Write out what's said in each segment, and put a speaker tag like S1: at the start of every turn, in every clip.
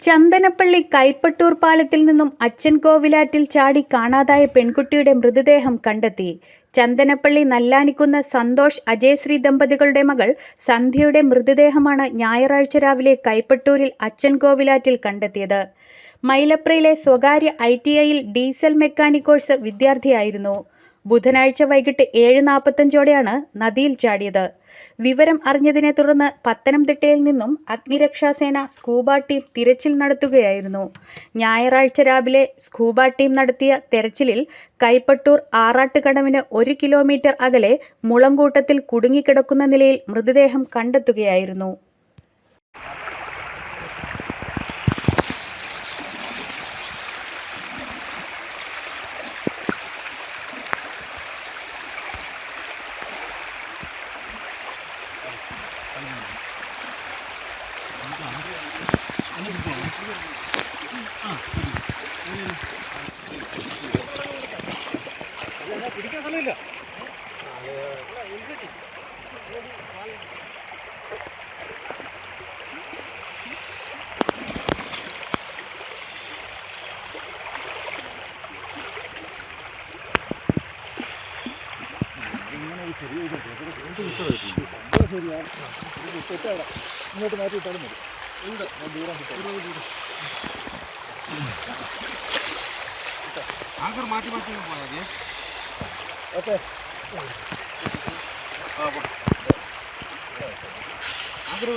S1: ചന്ദനപ്പള്ളി കൈപ്പട്ടൂർ പാലത്തിൽ നിന്നും അച്ചൻകോവിലാറ്റിൽ ചാടി കാണാതായ പെൺകുട്ടിയുടെ മൃതദേഹം കണ്ടെത്തി. ചന്ദനപ്പള്ളി നല്ലാനിക്കുന്ന് സന്തോഷ് അജയശ്രീ ദമ്പതികളുടെ മകൾ സന്ധ്യയുടെ മൃതദേഹമാണ് ഞായറാഴ്ച രാവിലെ കൈപ്പട്ടൂരിൽ അച്ചൻകോവിലാറ്റിൽ കണ്ടെത്തിയത്. മൈലപ്രയിലെ സ്വകാര്യ ITIയിൽ ഡീസൽ മെക്കാനിക് കോഴ്സ് വിദ്യാർത്ഥിയായിരുന്നു. ബുധനാഴ്ച വൈകിട്ട് 7:45ഓടെയാണ് നദിയിൽ ചാടിയത്. വിവരം അറിഞ്ഞതിനെ തുടർന്ന് പത്തനംതിട്ടയിൽ നിന്നും അഗ്നിരക്ഷാസേന സ്കൂബ ടീം തിരച്ചിൽ നടത്തുകയായിരുന്നു. ഞായറാഴ്ച രാവിലെ സ്കൂബ ടീം നടത്തിയ തെരച്ചിലിൽ കൈപ്പട്ടൂർ ആറാട്ടുകടവിന് 1 കിലോമീറ്റർ അകലെ മുളങ്കൂട്ടത്തിൽ കുടുങ്ങിക്കിടക്കുന്ന നിലയിൽ മൃതദേഹം കണ്ടെത്തുകയായിരുന്നു.
S2: ഇങ്ങോട്ട് മാറ്റി ഇട്ടാലും മതി. ആങ്കർ മാറ്റി മാറ്റി പോയാൽ okay. Anchor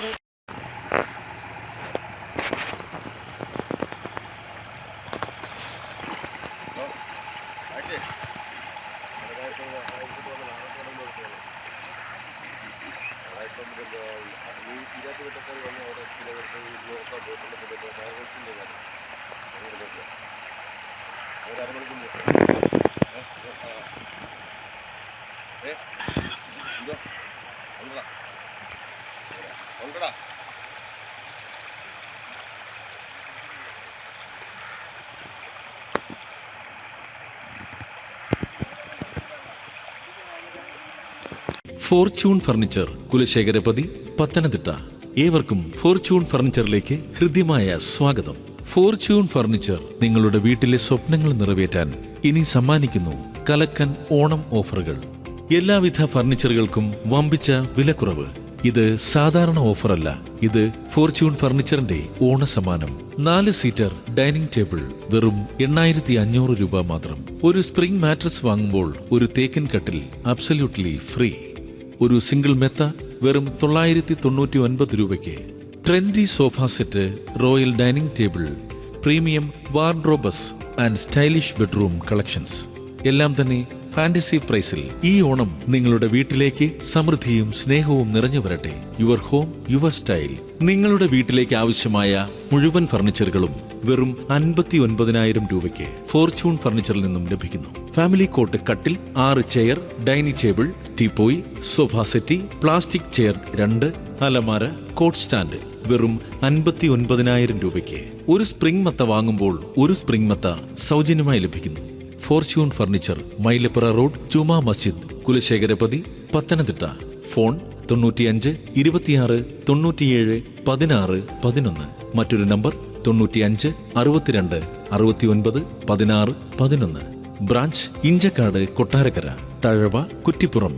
S3: Fortune furniture, Kulasekharapathi, Pathanamthitta. ഏവർക്കും ഫോർച്യൂൺ ഫർണിച്ചറിലേക്ക് ഹൃദ്യമായ സ്വാഗതം. ഫോർച്യൂൺ ഫർണിച്ചർ നിങ്ങളുടെ വീട്ടിലെ സ്വപ്നങ്ങൾ നിറവേറ്റാൻ ഇനി സമ്മാനിക്കുന്നു കലക്കൻ ഓണം ഓഫറുകൾ. എല്ലാവിധ ഫർണിച്ചറുകൾക്കും വമ്പിച്ച വിലക്കുറവ്. ഇത് സാധാരണ ഓഫറല്ല, ഇത് ഫോർച്യൂൺ ഫർണിച്ചറിന്റെ ഓണസമ്മാനം. 4 സീറ്റർ ഡൈനിങ് ടേബിൾ വെറും 8500 രൂപ മാത്രം. ഒരു സ്പ്രിംഗ് മാട്രസ് വാങ്ങുമ്പോൾ ഒരു തേക്കൻ കട്ടിൽ അബ്സല്യൂട്ട്ലി ഫ്രീ. ഒരു സിംഗിൾ മെത്ത വെറും 999 രൂപയ്ക്ക്. Trendy sofa set, royal dining table, premium wardrobes and stylish bedroom collections എല്ലാം തന്നെ ഫാന്റസി പ്രൈസിൽ. ഈ ഓണം നിങ്ങളുടെ വീട്ടിലേക്ക് സമൃദ്ധിയും സ്നേഹവും നിറഞ്ഞു വരട്ടെ. Your home your style. നിങ്ങളുടെ വീട്ടിലേക്ക് ആവശ്യമായ മുഴുവൻ ഫർണിച്ചറുകളും വെറും 59,000 രൂപയ്ക്ക് ഫോർച്യൂൺ ഫർണിച്ചറിൽ നിന്നും ലഭിക്കുന്നു. ഫാമിലി കോട്ട് കട്ടിൽ, 6 chair, dining table, teapoy, sofa settee, plastic chair 2, അലമാര, കോട്ട് സ്റ്റാൻഡ് വെറും 59,000 രൂപയ്ക്ക്. ഒരു സ്പ്രിംഗ് മത്ത വാങ്ങുമ്പോൾ ഒരു സ്പ്രിംഗ് മത്ത സൗജന്യമായി ലഭിക്കുന്നു. Fortune furniture, മൈലപ്പുറ road, Juma Masjid, Kulasekharapathi, Pathanamthitta. Phone 95 26 97 16 11. മറ്റൊരു നമ്പർ 95 62 69 16 11. ബ്രാഞ്ച് ഇഞ്ചക്കാട്, കൊട്ടാരക്കര, തഴവ, കുറ്റിപ്പുറം.